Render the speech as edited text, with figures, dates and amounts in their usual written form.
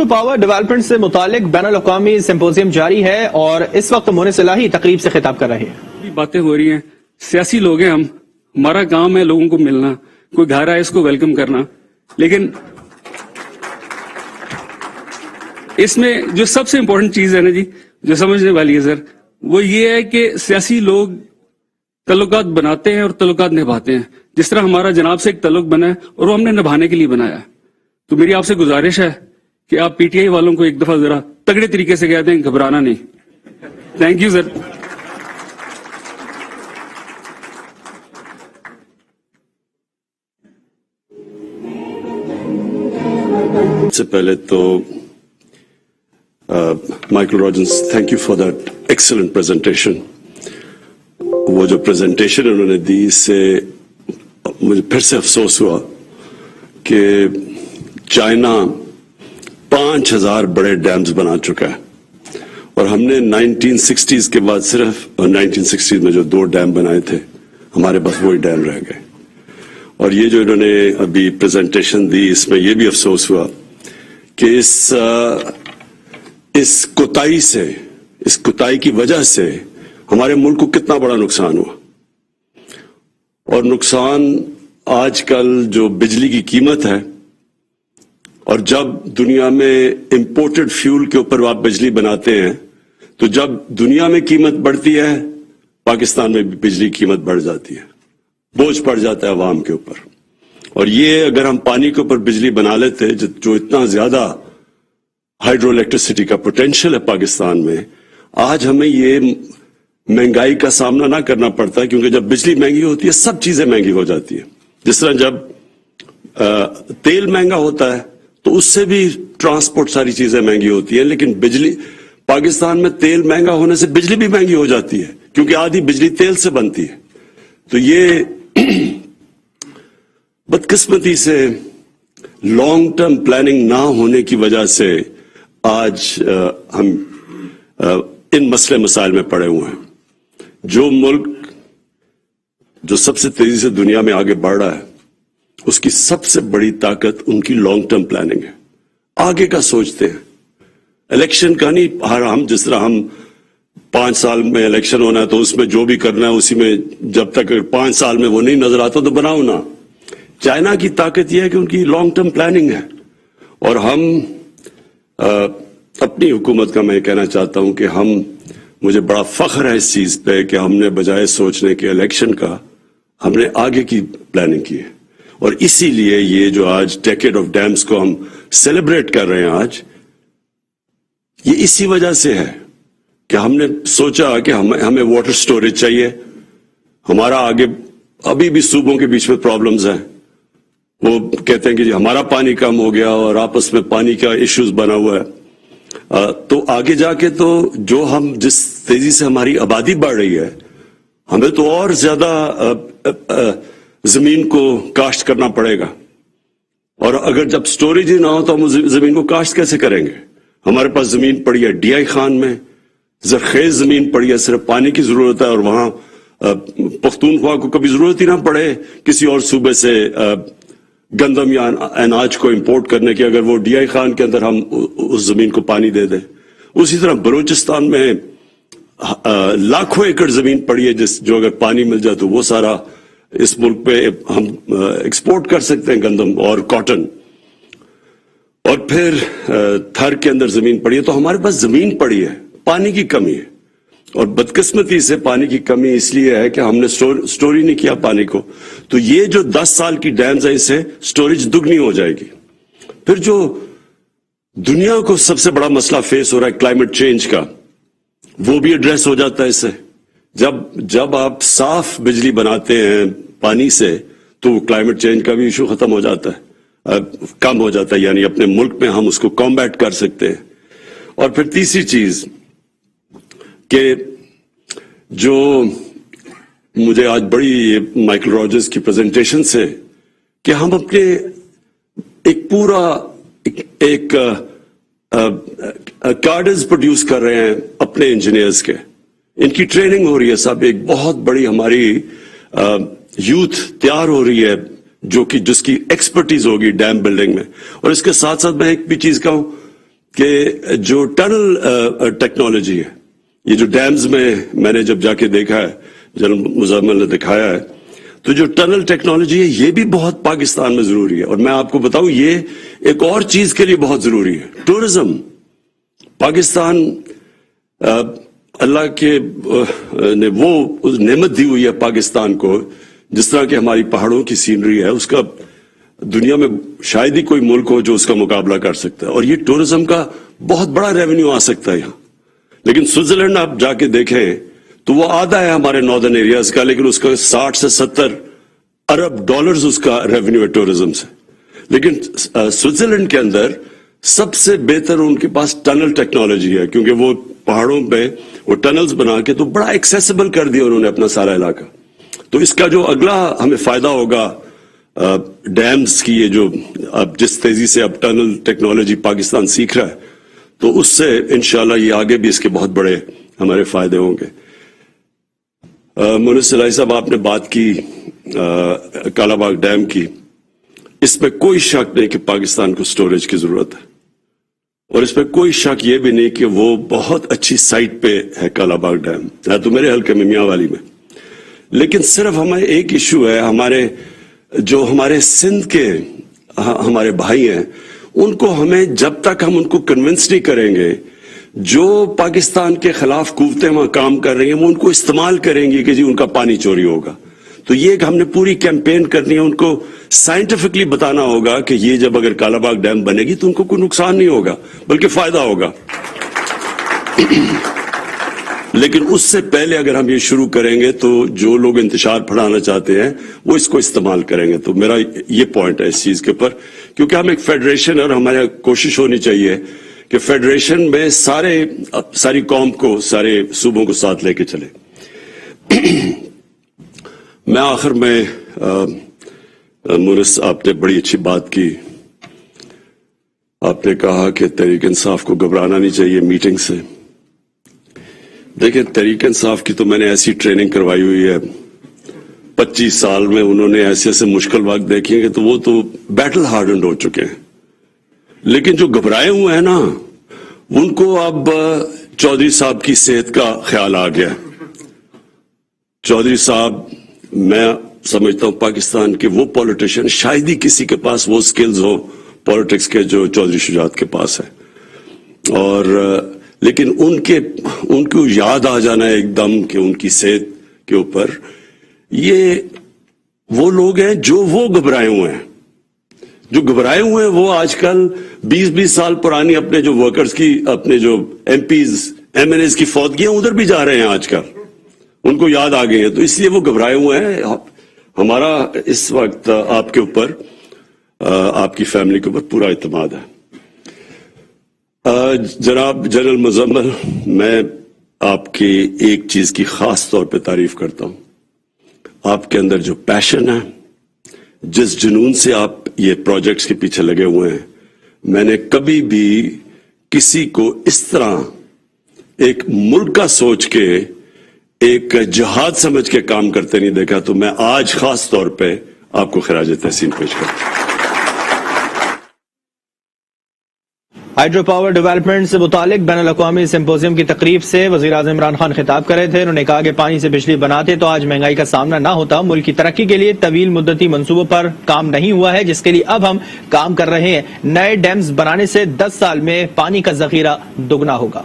Hydro power development سے متعلق بین الاقوامی سمپوزیم جاری ہے اور اس وقت مونس صلاحی تقریب سے خطاب کر رہے ہیں. باتیں ہو رہی ہیں، سیاسی لوگ ہیں ہم، ہمارا کام ہے لوگوں کو ملنا، کوئی گھر آئے اس کو ویلکم کرنا، لیکن اس میں جو سب سے امپورٹنٹ چیز ہے نا جی، جو سمجھنے والی ہے سر، وہ یہ ہے کہ سیاسی لوگ تعلقات بناتے ہیں اور تعلقات نبھاتے ہیں. جس طرح ہمارا جناب سے ایک تعلق بنا ہے اور وہ ہم نے نبھانے کے لیے بنایا. تو میری آپ سے گزارش ہے کہ آپ پی ٹی آئی والوں کو ایک دفعہ ذرا تگڑے طریقے سے کہہ دیں، گھبرانا نہیں. Thank you sir. سے پہلے تو مائیکل راجنس، thank you for that excellent presentation. وہ جو پریزنٹیشن انہوں نے دی، اس سے مجھے پھر سے افسوس ہوا کہ چائنا 5000 بڑے ڈیمز بنا چکا ہے اور ہم نے 1960s کے بعد صرف 1960s میں جو 2 ڈیم بنائے تھے، ہمارے بس وہی ڈیم رہ گئے. اور یہ جو انہوں نے ابھی پریزنٹیشن دی، اس میں یہ بھی افسوس ہوا کہ اس کوتاہی سے، اس کوتاہی کی وجہ سے ہمارے ملک کو کتنا بڑا نقصان ہوا. اور نقصان آج کل جو بجلی کی قیمت ہے، اور جب دنیا میں امپورٹڈ فیول کے اوپر آپ بجلی بناتے ہیں تو جب دنیا میں قیمت بڑھتی ہے، پاکستان میں بھی بجلی کی قیمت بڑھ جاتی ہے، بوجھ پڑ جاتا ہے عوام کے اوپر. اور یہ اگر ہم پانی کے اوپر بجلی بنا لیتے، جو اتنا زیادہ ہائیڈرو الیکٹریسٹی کا پوٹینشیل ہے پاکستان میں، آج ہمیں یہ مہنگائی کا سامنا نہ کرنا پڑتا، کیونکہ جب بجلی مہنگی ہوتی ہے سب چیزیں مہنگی ہو جاتی ہیں. جس طرح جب تیل مہنگا ہوتا ہے تو اس سے بھی ٹرانسپورٹ ساری چیزیں مہنگی ہوتی ہیں، لیکن بجلی، پاکستان میں تیل مہنگا ہونے سے بجلی بھی مہنگی ہو جاتی ہے، کیونکہ آدھی بجلی تیل سے بنتی ہے. تو یہ بدقسمتی سے لانگ ٹرم پلاننگ نہ ہونے کی وجہ سے آج ہم ان مسئلے مسائل میں پڑے ہوئے ہیں. جو ملک جو سب سے تیزی سے دنیا میں آگے بڑھ رہا ہے، اس کی سب سے بڑی طاقت ان کی لانگ ٹرم پلاننگ ہے. آگے کا سوچتے ہیں، الیکشن کا نہیں. ہم جس طرح ہم 5 سال میں الیکشن ہونا ہے تو اس میں جو بھی کرنا ہے اسی میں، جب تک 5 سال میں وہ نہیں نظر آتا تو بناؤ نا. چائنا کی طاقت یہ ہے کہ ان کی لانگ ٹرم پلاننگ ہے. اور ہم اپنی حکومت کا میں کہنا چاہتا ہوں کہ مجھے بڑا فخر ہے اس چیز پہ کہ ہم نے بجائے سوچنے کے الیکشن کا، ہم نے آگے کی پلاننگ کی ہے. اور اسی لیے یہ جو آج ڈیکیڈ آف ڈیمز کو ہم سیلیبریٹ کر رہے ہیں آج، یہ اسی وجہ سے ہے کہ ہم نے سوچا کہ ہمیں واٹر سٹوریج چاہیے. ہمارا آگے ابھی بھی صوبوں کے بیچ میں پرابلمز ہیں. وہ کہتے ہیں کہ جی ہمارا پانی کم ہو گیا اور آپس میں پانی کا ایشوز بنا ہوا ہے. تو آگے جا کے تو جو جس تیزی سے ہماری آبادی بڑھ رہی ہے، ہمیں تو اور زیادہ زمین کو کاشت کرنا پڑے گا. اور اگر جب سٹوریج ہی نہ ہو تو ہم زمین کو کاشت کیسے کریں گے؟ ہمارے پاس زمین پڑی ہے ڈی آئی خان میں، زرخیز زمین پڑی ہے، صرف پانی کی ضرورت ہے. اور وہاں پختونخوا کو کبھی ضرورت ہی نہ پڑے کسی اور صوبے سے گندم یا اناج کو امپورٹ کرنے کی، اگر وہ ڈی آئی خان کے اندر ہم اس زمین کو پانی دے دیں. اسی طرح بلوچستان میں لاکھوں ایکڑ زمین پڑی ہے جو اگر پانی مل جائے تو وہ سارا اس ملک پہ ہم ایکسپورٹ کر سکتے ہیں، گندم اور کاٹن. اور پھر تھر کے اندر زمین پڑی ہے. تو ہمارے پاس زمین پڑی ہے، پانی کی کمی ہے. اور بدقسمتی سے پانی کی کمی اس لیے ہے کہ ہم نے سٹوری نہیں کیا پانی کو. تو یہ جو 10 سال کی ڈیمز ہے، اس سے سٹوریج دگنی ہو جائے گی. پھر جو دنیا کو سب سے بڑا مسئلہ فیس ہو رہا ہے کلائمیٹ چینج کا، وہ بھی ایڈریس ہو جاتا ہے اس سے. جب آپ صاف بجلی بناتے ہیں پانی سے تو کلائمیٹ چینج کا بھی ایشو ختم ہو جاتا ہے، کم ہو جاتا ہے. یعنی اپنے ملک میں ہم اس کو کمبیٹ کر سکتے ہیں. اور پھر تیسری چیز کہ جو مجھے آج بڑی مائیکل راجنس کی پریزنٹیشن سے، کہ ہم اپنے ایک پورا ایک کارڈز پروڈیوس کر رہے ہیں اپنے انجینئرز کے. ان کی ٹریننگ ہو رہی ہے صاحب. ایک بہت بڑی ہماری یوتھ تیار ہو رہی ہے جس کی ایکسپرٹیز ہوگی ڈیم بلڈنگ میں. اور اس کے ساتھ ساتھ میں ایک بھی چیز کہوں کہ جو ٹنل ٹیکنالوجی ہے، یہ جو ڈیمز میں نے جب جا کے دیکھا ہے، جنرل مزمل نے دکھایا ہے، تو جو ٹنل ٹیکنالوجی ہے یہ بھی بہت پاکستان میں ضروری ہے. اور میں آپ کو بتاؤں یہ ایک اور چیز کے لیے بہت ضروری ہے، ٹورزم. پاکستان اللہ کے نے وہ نعمت دی ہوئی ہے پاکستان کو، جس طرح کہ ہماری پہاڑوں کی سینری ہے، اس کا دنیا میں شاید ہی کوئی ملک ہو جو اس کا مقابلہ کر سکتا ہے. اور یہ ٹورزم کا بہت بڑا ریونیو آ سکتا ہے یہاں. لیکن سوئٹزرلینڈ آپ جا کے دیکھیں تو وہ آدھا ہے ہمارے ناردرن ایریاز کا، لیکن اس کا 60 سے 70 ارب ڈالرز اس کا ریونیو ہے ٹورزم سے. لیکن سوئٹزرلینڈ کے اندر سب سے بہتر ان کے پاس ٹنل ٹیکنالوجی ہے، کیونکہ وہ پہاڑوں پہ وہ ٹنلز بنا کے تو بڑا ایکسیسیبل کر دیا انہوں نے اپنا سارا علاقہ. تو اس کا جو اگلا ہمیں فائدہ ہوگا ڈیمز کی، یہ جو اب جس تیزی سے اب ٹنل ٹیکنالوجی پاکستان سیکھ رہا ہے، تو اس سے انشاءاللہ یہ آگے بھی اس کے بہت بڑے ہمارے فائدے ہوں گے. مونس الہی صاحب، آپ نے بات کی کالا باغ ڈیم کی. اس پہ کوئی شک نہیں کہ پاکستان کو سٹوریج کی ضرورت ہے، اور اس پہ کوئی شک یہ بھی نہیں کہ وہ بہت اچھی سائٹ پہ ہے کالا باغ ڈیم، ہے تو میرے حلقے میں میاں والی میں. لیکن صرف ہمیں ایک ایشو ہے، ہمارے سندھ کے ہمارے بھائی ہیں، ان کو ہمیں جب تک ہم ان کو کنونس نہیں کریں گے، جو پاکستان کے خلاف قوتیں وہاں کام کر رہی ہیں وہ ان کو استعمال کریں گی کہ جی ان کا پانی چوری ہوگا. تو یہ کہ ہم نے پوری کیمپین کرنی ہے، ان کو سائنٹیفکلی بتانا ہوگا کہ یہ جب اگر کالا باغ ڈیم بنے گی تو ان کو کوئی نقصان نہیں ہوگا بلکہ فائدہ ہوگا. لیکن اس سے پہلے اگر ہم یہ شروع کریں گے تو جو لوگ انتشار پھیلانا چاہتے ہیں وہ اس کو استعمال کریں گے. تو میرا یہ پوائنٹ ہے اس چیز کے اوپر، کیونکہ ہم ایک فیڈریشن اور ہماری کوشش ہونی چاہیے کہ فیڈریشن میں ساری قوم کو، سارے صوبوں کو ساتھ لے کے چلے. میں آخر میں مونس، آپ نے بڑی اچھی بات کی. آپ نے کہا کہ تحریک انصاف کو گھبرانا نہیں چاہیے میٹنگ سے. دیکھیں، تحریک انصاف کی تو میں نے ایسی ٹریننگ کروائی ہوئی ہے 25 سال میں، انہوں نے ایسے مشکل وقت دیکھے کہ تو وہ تو بیٹل ہارڈنڈ ہو چکے ہیں. لیکن جو گھبرائے ہوئے ہیں نا، ان کو اب چودھری صاحب کی صحت کا خیال آ گیا. چودھری صاحب، میں سمجھتا ہوں پاکستان کے وہ پولیٹیشین شاید ہی کسی کے پاس وہ سکلز ہو پولیٹکس کے جو چودھری شجاعت کے پاس ہے. اور لیکن ان کو یاد آ جانا ہے ایک دم کہ ان کی صحت کے اوپر، یہ وہ لوگ ہیں جو وہ گھبرائے ہوئے ہیں. جو گھبرائے ہوئے ہیں وہ آج کل 20 سال پرانی اپنے جو ورکرز کی، اپنے جو MPs MNAs کی فوتگیاں ادھر بھی جا رہے ہیں آج کل، ان کو یاد آ گئی ہے، تو اس لیے وہ گھبرائے ہوئے ہیں. ہمارا اس وقت آپ کے اوپر، آپ کی فیملی کے اوپر پورا اعتماد ہے. جناب جنرل مزمل، میں آپ کی ایک چیز کی خاص طور پہ تعریف کرتا ہوں. آپ کے اندر جو پیشن ہے، جس جنون سے آپ یہ پروجیکٹس کے پیچھے لگے ہوئے ہیں، میں نے کبھی بھی کسی کو اس طرح ایک ملک کا سوچ کے، ایک جہاد سمجھ کے کام کرتے نہیں دیکھا. تو میں آج خاص طور پہ آپ کو خراج تحسین پیش کرتا ہوں. ہائیڈرو پاور ڈیولپمنٹ سے متعلق بین الاقوامی سمپوزیم کی تقریب سے وزیر اعظم عمران خان خطاب کر رہے تھے. انہوں نے کہا کہ پانی سے بجلی بناتے تو آج مہنگائی کا سامنا نہ ہوتا. ملک کی ترقی کے لیے طویل مدتی منصوبوں پر کام نہیں ہوا ہے، جس کے لیے اب ہم کام کر رہے ہیں. نئے ڈیمز بنانے سے 10 سال میں پانی کا ذخیرہ دگنا ہوگا.